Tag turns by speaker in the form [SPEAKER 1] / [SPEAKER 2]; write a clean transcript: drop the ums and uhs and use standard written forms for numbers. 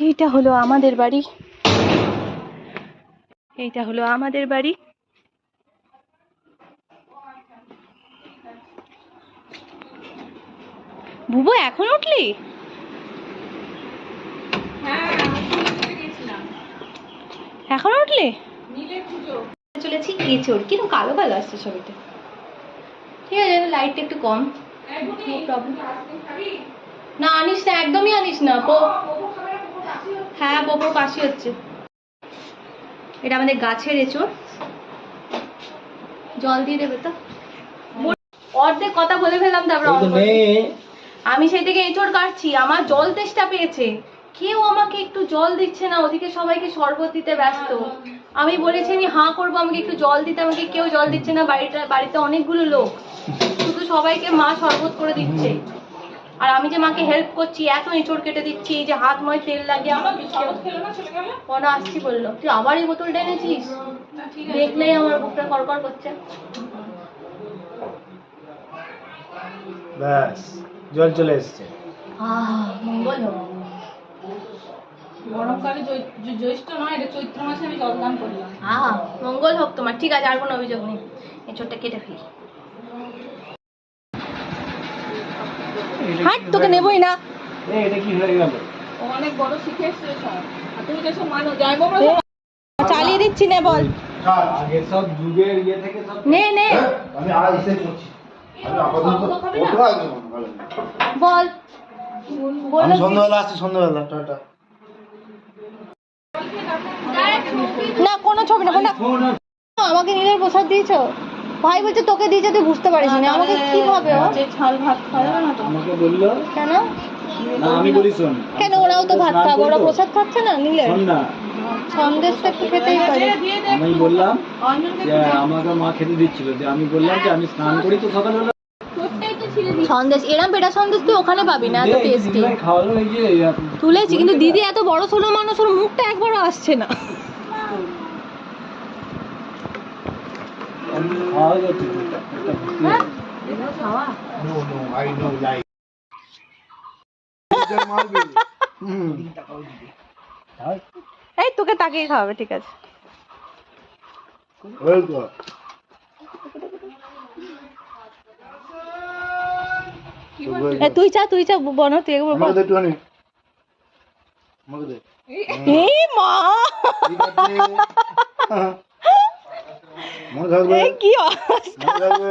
[SPEAKER 1] এইটা হলো আমাদের বাড়ি, এইটা হলো আমাদের বাড়ি। বুবু এখন উঠলি? এখন উঠলি? চলেছি এঁচড়, কিন্তু কালো কালো আসছে ছবিতে। ঠিক আছে, লাইটটা একটু কম। না আনিস না, একদমই আনিস না। হ্যাঁ বপুর কাশি হচ্ছে। এটা আমাদের গাছের এঁচড়, জল দিয়ে দেবে তো। অর্ধেক কথা বলে ফেললাম, তারপর আমি সেই থেকে এঁচড় কাটছি, আমার জল তেষ্টা পেয়েছে, কেউ আমাকে একটু জল দিচ্ছে না, ওদিকে সবাইকে শরবত দিতে ব্যস্ত। আমি বলেছি আমি হাঁ করবো, আমাকে একটু জল দিতে, আমাকে কেউ জল দিচ্ছে না। বাড়িতে অনেকগুলো লোক, শুধু সবাইকে মা শরবত করে দিচ্ছে। আর আমি যে মাকে হেল্প করছি, এত এঁচড় কেটে দিচ্ছি, যে হাত ময় তেল লাগিয়ে আমাকে কনা আসছি বললো। তুই আবার এই বোতলটা এনেছিস? দেখলেই আমার বুকটা কড়কড় করছে।
[SPEAKER 2] ব্যাস জল চলে এসছে।
[SPEAKER 1] মঙ্গল হোক।
[SPEAKER 3] গরমকালে জ্যৈষ্ঠ নয়, এটা চৈত্র মাসে আমি জলদান করলাম।
[SPEAKER 1] মঙ্গল হোক তোমার। ঠিক আছে, আর কোনো অভিযোগ নেই। এঁচড়টা কেটে ফেলি। হাট, তোকে নেবই না।
[SPEAKER 2] এটা কি হয়ে গেল?
[SPEAKER 3] অনেক বড় শিখে এসছে সব। আর তুমি যেসব মানো জয় বাবা
[SPEAKER 1] চালিয়ে দিচ্ছি, নে বল।
[SPEAKER 2] আগে সব যুগের ইয়ে থেকে সব
[SPEAKER 1] নে নে
[SPEAKER 4] আমি আর এসে করছি। আমি আপাতত ওটা আগে
[SPEAKER 1] বল।
[SPEAKER 4] আমি সন্ধ্যাবেলা আসছি, সন্ধ্যাবেলা। টাটা।
[SPEAKER 1] না কোনো ছবি না, আমাকে নীলের প্রসাদ দিয়েছো। ভাই বলছে তোকে দিয়েছে, তুই বুঝতে পারিস না। আমাকে কি ভাবে ও?
[SPEAKER 3] ঝাল ভাত খাওয়া না তো?
[SPEAKER 2] আমাকে বললো
[SPEAKER 1] কেন?
[SPEAKER 2] না আমি বলি শোন,
[SPEAKER 1] কেন ওরাও তো ভাত খাবে, ওরা প্রসাদ খাচ্ছে না নীলের?
[SPEAKER 2] শোন না,
[SPEAKER 1] সন্দেশটা একটু খেতেই পারে।
[SPEAKER 2] আমি বললাম যে আমাকে মা খেতে দিচ্ছিল, যে আমি বললাম যে আমি স্নান করি তো সকালবেলা।
[SPEAKER 1] সন্দেশ এরম পেটা সন্দেশ তুই ওখানে পাবি না, এত টেস্টি।
[SPEAKER 2] খাওয়ালো এই যে
[SPEAKER 1] তুলেছি, কিন্তু দিদি এত বড় ছোট মানুষ, ওর মুখটা একবারও আসছে না।
[SPEAKER 2] খাওয়া যাচ্ছে
[SPEAKER 3] খাওয়া
[SPEAKER 4] No, I know, like.
[SPEAKER 1] এই তোকে তাকিয়ে খাওয়াবে, ঠিক আছে।
[SPEAKER 4] Welcome.
[SPEAKER 1] তুই চা বনো, তুই একবার বল।
[SPEAKER 4] আমাকে দে একটুখানি। আমাকে দে।
[SPEAKER 1] এই মা,
[SPEAKER 4] ঠিক আছে। মনে থাকবে।
[SPEAKER 1] কি অবস্থা।
[SPEAKER 4] মনে থাকবে।